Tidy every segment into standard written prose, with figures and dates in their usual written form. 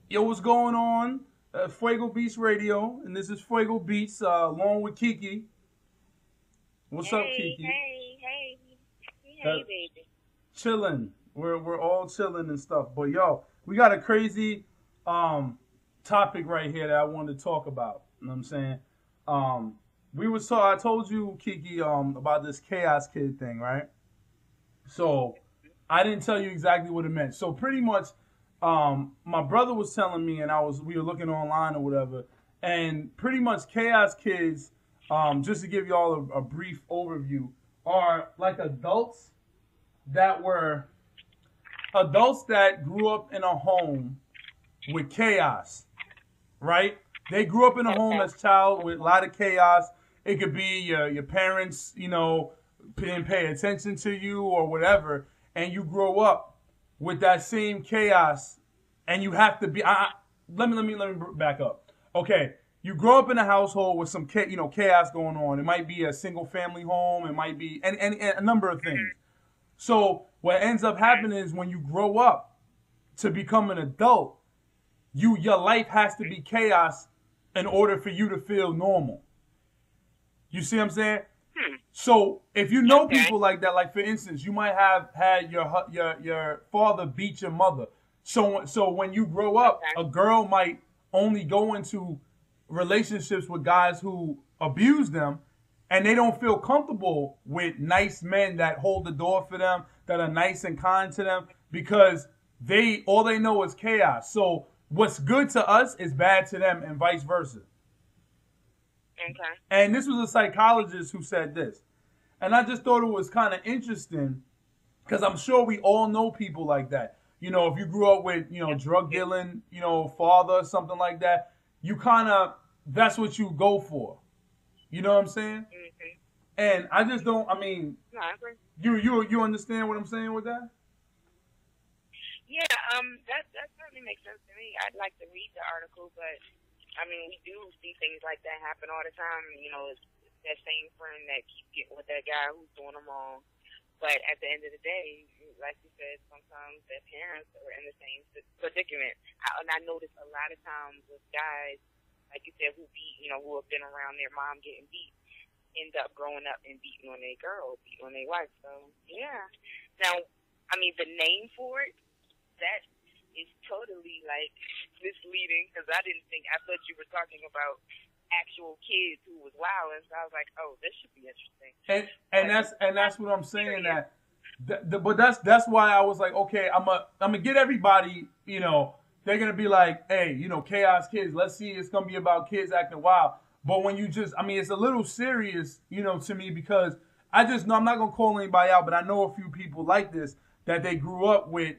Yo, what's going on? Fuego Beats Radio, and this is Fuego Beats along with Kiki. What's up, Hey, Kiki? hey, hey, Uh, hey, baby. Chilling. We're all chilling and stuff. But yo, we got a crazy um topic right here that I wanted to talk about. You know what I'm saying? Um, we was I told you, Kiki, about this Chaos Kid thing, right? So I didn't tell you exactly what it meant. So pretty much, my brother was telling me, and we were looking online or whatever, and pretty much Chaos Kids, just to give y'all a brief overview, are like that were adults that grew up in a home with chaos, right? They grew up in a home Okay, as a child with a okay, lot of chaos. It could be your parents, didn't pay attention to you or whatever, and you grow up with that same chaos, and you have to be. Let me back up. Okay, you grow up in a household with some chaos going on. It might be a single family home. It might be and a number of things. So what ends up happening is when you grow up to become an adult, your life has to be chaos in order for you to feel normal. You see what I'm saying? hmm, So if you know okay, people like that, like for instance, you might have had your father beat your mother. So when you grow up, okay, a girl might only go into relationships with guys who abuse them, and they don't feel comfortable with nice men that hold the door for them, that are nice and kind to them, because they all they know is chaos. So what's good to us is bad to them, and vice versa. okay, And this was a psychologist who said this. And I just thought it was kind of interesting because I'm sure we all know people like that. If you grew up with, yep, drug yep, dealing, father or something like that, you kind of, that's what you go for. You know what I'm saying? mm-hmm. And I just don't, I mean, No, I agree. you understand what I'm saying with that? Yeah, that certainly makes sense to me. I'd like to read the article, but I mean, we do see things like that happen all the time. It's that same friend that keeps getting with that guy who's doing them wrong. But at the end of the day, like you said, sometimes their parents are in the same predicament. And I notice a lot of times with guys, like you said, who have been around their mom getting beat, end up growing up and beating on their girl, beating on their wife. So yeah. Now, I mean, the name for it, that is totally like misleading because I didn't think I thought you were talking about actual kids who was wild, and so I was like, oh, this should be interesting. And But that's that's what I'm saying serious. that, but that's why I was like, okay, I'm gonna get everybody, they're gonna be like, hey, chaos kids, let's see, it's gonna be about kids acting wild. But when you just, I mean, it's a little serious, to me because I just know I'm not gonna call anybody out, but I know a few people like this that they grew up with,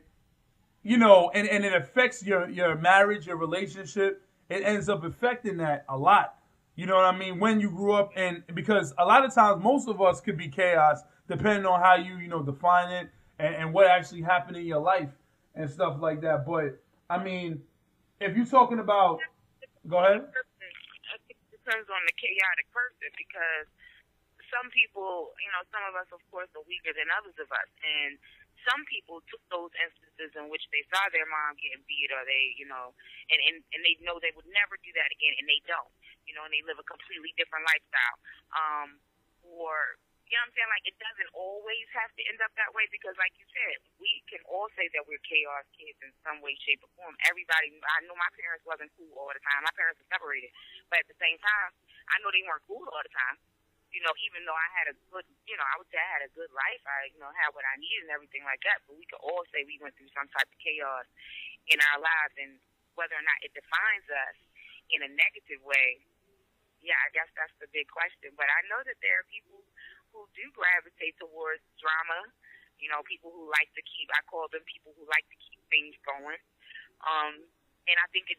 and it affects your marriage, your relationship. It ends up affecting that a lot. You know what I mean? When you grew up, and because a lot of times most of us could be chaos, depending on how you define it, and what actually happened in your life and stuff like that. But I mean, if you're talking about, go On the ahead. person, I think it depends on the chaotic person because some people, some of us, of course, are weaker than others of us, and some people took those instances in which they saw their mom getting beat, or they, and they know they would never do that again, and they don't, and they live a completely different lifestyle, or. You know what I'm saying? Like, it doesn't always have to end up that way because, like you said, we can all say that we're chaos kids in some way, shape, or form. Everybody, I know my parents wasn't cool all the time. My parents were separated. But at the same time, I know they weren't cool all the time, even though I had a good, I would say I had a good life. I, had what I needed and everything like that. But we could all say we went through some type of chaos in our lives, and whether or not it defines us in a negative way, yeah, I guess that's the big question. But I know that there are people who do gravitate towards drama. People who like to keep. I call them people who like to keep things going. Um, and I think it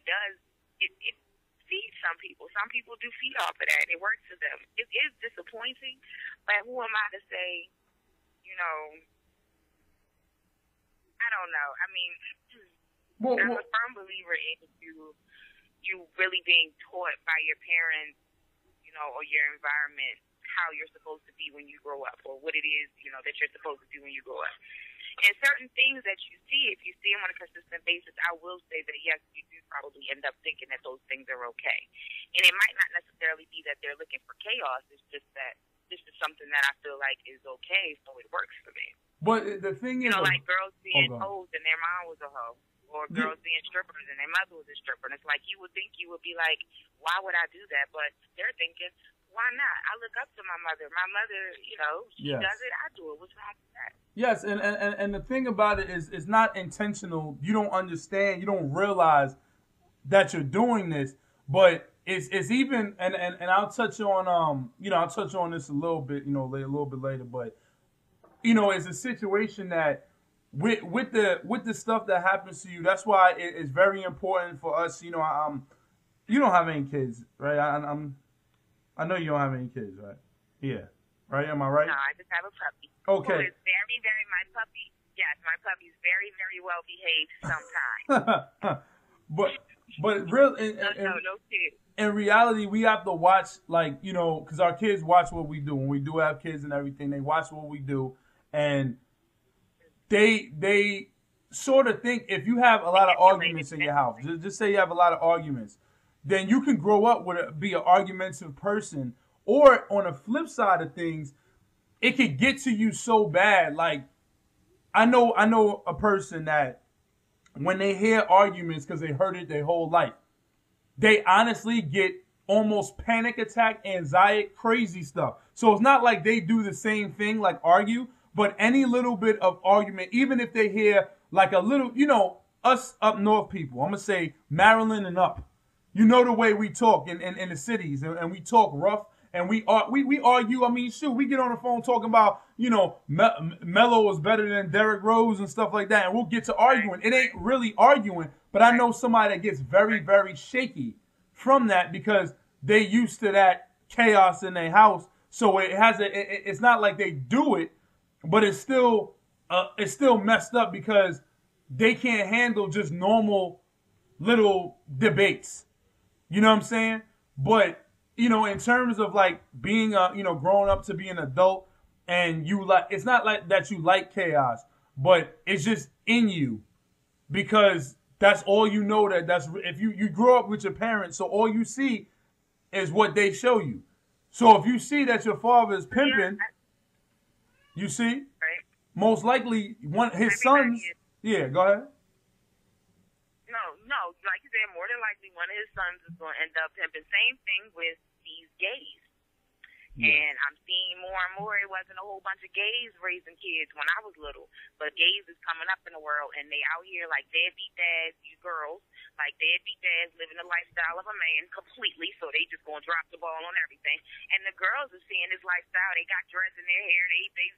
feeds some people. Some people do feed off of that. It works for them. It is disappointing, but who am I to say? You know, I don't know. I mean, Well, I'm a well, firm believer in you really being taught by your parents, or your environment how you're supposed to be when you grow up, or what it is, that you're supposed to do when you grow up. And certain things that you see, if you see them on a consistent basis, I will say that yes, you do probably end up thinking that those things are okay. And it might not necessarily be that they're looking for chaos. It's just that this is something that I feel like is okay, so it works for me. But the thing is, like girls being hoes and their mom was a hoe, or girls being strippers and their mother was a stripper. And it's like you would think you would be like, why would I do that? But they're thinking, why not? I look up to my mother. My mother, she does it. I do it. What's wrong with that? Yes, and the thing about it is, it's not intentional. You don't understand. You don't realize that you're doing this. But it's even, and I'll touch on I'll touch on this a little bit, a little bit later. But it's a situation that with the stuff that happens to you. That's why it's very important for us. You don't have any kids, right? I know you don't have any kids, right? Yeah. Right? Am I right? No, I just have a puppy. Okay. Who is very, very, my puppy, yes, my puppy's very, very well behaved sometimes. but real, no kids. In reality, we have to watch, because our kids watch what we do. When we do have kids and everything, they watch what we do. And they sort of think if you have a lot of arguments in your house, just say you have a lot of arguments, then you can grow up be an argumentative person. Or on the flip side of things, it could get to you so bad. Like, I know a person that when they hear arguments because they heard it their whole life, they honestly get almost panic attack, anxiety, crazy stuff. So it's not like they do the same thing, like argue, but any little bit of argument, even if they hear like a little, us up north people, I'm going to say Maryland and up, the way we talk in the cities, and we talk rough. And we argue. I mean, shoot, we get on the phone talking about, Melo is better than Derrick Rose and stuff like that. And we'll get to arguing. It ain't really arguing, but I know somebody that gets very, very shaky from that because they used to that chaos in their house. So it's not like they do it, but it's still messed up because they can't handle just normal little debates. You know what I'm saying? But in terms of like being growing up to be an adult, and it's not like that you like chaos, but it's just in you because that's all you know. That's if you grow up with your parents, so all you see is what they show you. So if you see that your father is pimping, you see, most likely his sons. Yeah, go ahead. No, like you said, more than likely one of his sons is going to end up pimping. Same thing with these gays. Yeah. And I'm seeing more and more. It wasn't a whole bunch of gays raising kids when I was little, but gays is coming up in the world, and they out here like deadbeat dads, these girls, like deadbeat dads living the lifestyle of a man completely, so they just gonna drop the ball on everything. And the girls are seeing this lifestyle. They got dreads in their hair. They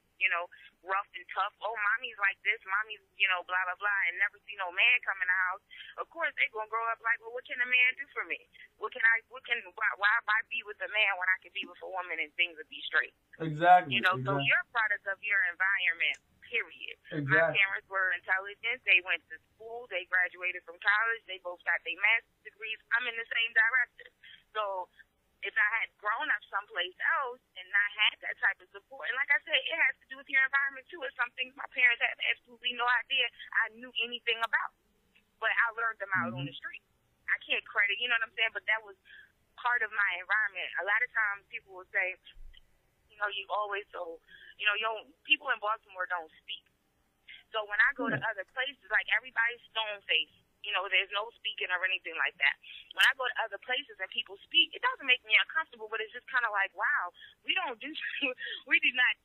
rough and tough. Oh, mommy's like this. Mommy's, blah, blah, blah, and never see no man come in the house. Of course, they gonna grow up like, well, what can a man do for me? Why be with a man when I can be with a woman and things will be straight? Exactly. So you're a product of your environment, period. Exactly. My parents were intelligent. They went to school. They graduated from college. They both got their master's degrees. I'm in the same direction. So if I had grown up someplace else and not had that type of support, and like I said, it has to do with your environment too. It's something my parents had absolutely no idea I knew anything about, but I learned them out on the street. I can't credit, you know what I'm saying? But that was part of my environment. A lot of times people will say, you always people in Baltimore don't speak. So when I go to other places, like everybody's stone faced. There's no speaking or anything like that. When I go to other places and people speak, it doesn't make me uncomfortable, but it's just kind of like, wow, we do not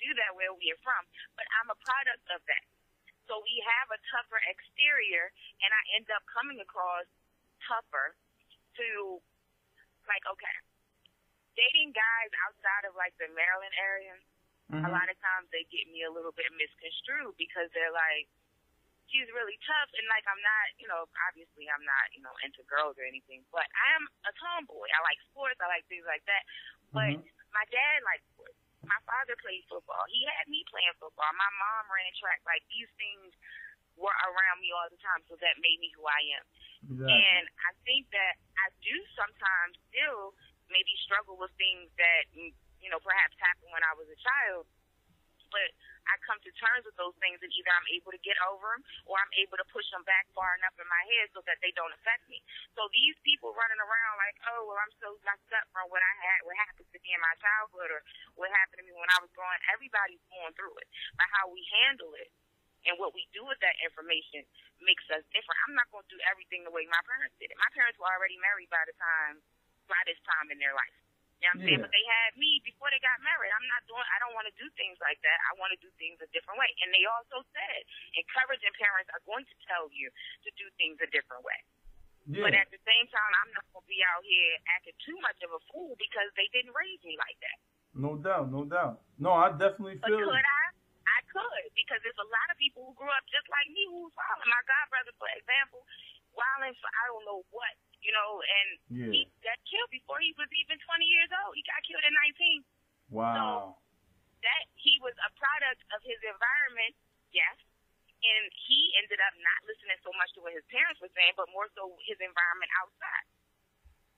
do that where we are from. But I'm a product of that. So we have a tougher exterior, and I end up coming across tougher to, like, okay, dating guys outside of, like, the Maryland area, a lot of times they get me a little bit misconstrued because they're like, she's really tough, and like I'm not, obviously I'm not, into girls or anything, but I am a tomboy. I like sports, I like things like that. But my dad liked sports. My father played football. He had me playing football. My mom ran track. Like these things were around me all the time, so that made me who I am. Exactly. And I think that I do sometimes still maybe struggle with things that perhaps happened when I was a child. but I come to terms with those things, and either I'm able to get over them or I'm able to push them back far enough in my head so that they don't affect me. So these people running around like, oh, well, I'm so messed up from what I had, what happened to me in my childhood or what happened to me when I was growing, everybody's going through it. But how we handle it and what we do with that information makes us different. I'm not going to do everything the way my parents did it. My parents were already married by this time in their life. You know what I'm saying? But they had me before they got married. I don't want to do things like that. I want to do things a different way. And they also said, encouraging parents are going to tell you to do things a different way. Yeah. But at the same time, I'm not going to be out here acting too much of a fool because they didn't raise me like that. No doubt, no doubt. No, I definitely feel. But could I? I could, because there's a lot of people who grew up just like me who's wilding. My godbrother, for example, wilding for I don't know what. You know, and he got killed before he was even 20 years old. He got killed at 19. Wow. So that he was a product of his environment, yes, and he ended up not listening so much to what his parents were saying, but more so his environment outside.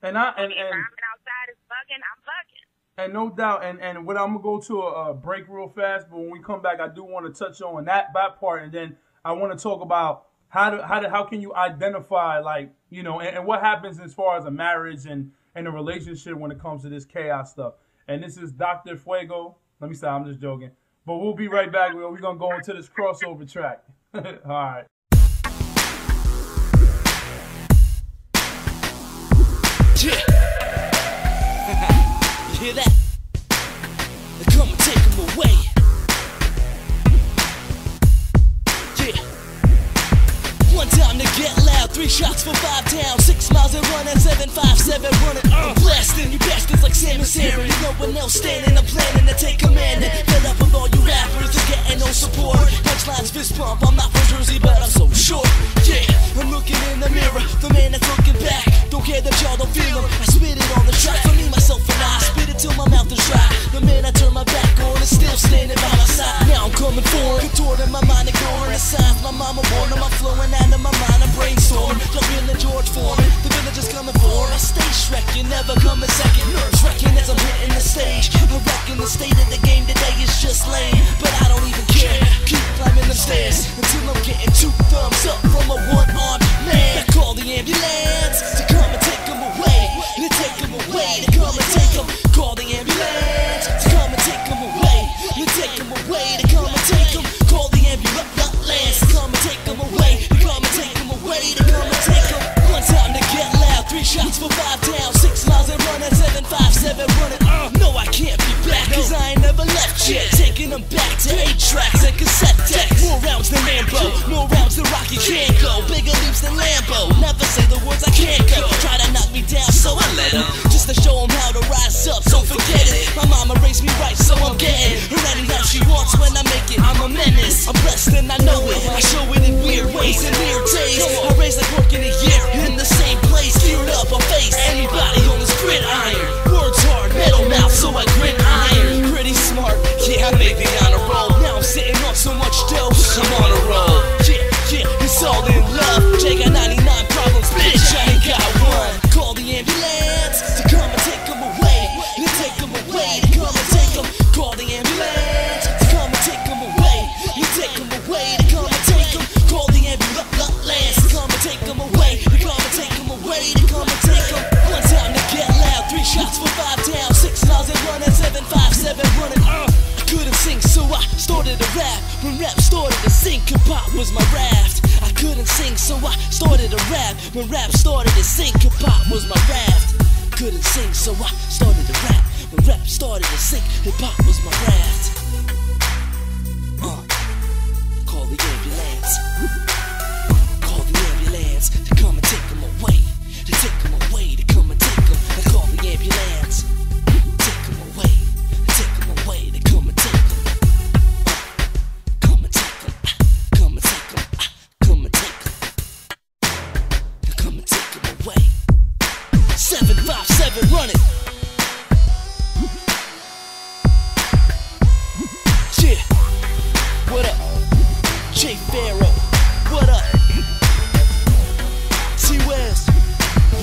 The environment outside is bugging, I'm bugging. And no doubt, and when I'm gonna go to a break real fast, but when we come back, I do want to touch on that part, and then I want to talk about how can you identify, like, you know, and what happens as far as a marriage and a relationship when it comes to this chaos stuff. And this is Dr. Fuego. Let me stop. I'm just joking. But we'll be right back. We're going to go into this crossover track. All right. Yeah. You hear that? They come and take them away. One time to get loud, 3 shots for 5 down, 6 miles and running, 757 running, blasting you bastards like Sam and Sarah. There's no one else standing, I'm planning to take command and fed up with all you rappers and getting no support. Punchlines fist pump, I'm not from Jersey but I'm so short. Yeah, I'm looking in the mirror, the man that's looking back. Don't care that y'all don't feel him, I spit it on the track. For me, myself and I spit it till my mouth is dry. The man I turn my back on is still standing by my side. Now I'm coming for it, contorting my mind, ignoring the signs my mama warned him. I'm flowing out of my mind, I'm brainstorming. Y'all feeling George Foreman, the village is coming for it. I stay Shrek, you never coming second. Nerves wrecking as I'm hitting the stage. I reckon the state of the game today is just lame, but I don't even care. Keep climbing the stairs until I'm getting 2 thumbs up from a one-armed man. I call the ambulance to come and take them away. To take them away, to come and take them. Call the ambulance to come and take them away. To take them away, to come and take them. Call the ambulance to come and take them away. To come and take them away, to come and take them. One time to get loud, 3 shots for 5 down, 6 miles and running, 757 running. No, I can't be back, cause I ain't never left yet. Taking them back to 8 tracks and cassette decks. More rounds than Lambo, more rounds than Rocky can't go. Bigger leaps than Lambo, never say the words I can't go. Try to knock me down, so I let him. Just to show him how to rise up, so forget it. My mama raised me right, so I'm getting her any help she wants when I make it. I'm a menace, I'm blessed and I know it. I show it in weird ways and weird days. I raise like work in a year, in the same place. Geared up, I face anybody on this gridiron. Words hard, metal mouth, so I grit iron. Pretty smart, yeah, I may be on a roll. Now I'm sitting on so much dough, I'm on a roll. Yeah, yeah, it's all in love. Jay got 99 problems, bitch, I ain't got one. Call the ambulance to come and take them away. To take them away, to come and take them. Call the ambulance to come and take them away. To take them away, to come and take them. Call the ambulance to come and take them away. To come and take them away, to come and take them. One time to get loud, 3 shots for 5 down, 6 miles and running, 757 running. I couldn't sing, so I started to rap. When rap started to sink, hip-hop was my raft. I couldn't sing, so I started to rap. When rap started to sink, hip-hop was my raft. Couldn't sing, so I started to rap. When rap started to sink, hip-hop was my raft. Call the ambulance. Call the ambulance to come and take them away. To take them away, to come and take them. I call the ambulance. Take them away. Take them away, to come and take them. Come and take them. Come and take them. Come and take them. Come and take them away. 757 running. Yeah. What up? J Pharaoh. What up? T West.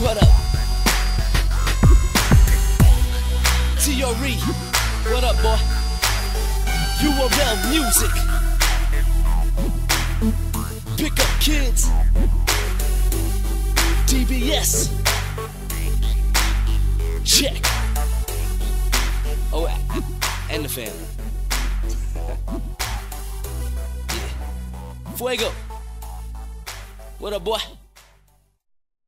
What up? T.O.R.E. What up, boy? URL music. Pick up kids. DBS. Check. Oh, and the family. Yeah. Fuego. What up, boy?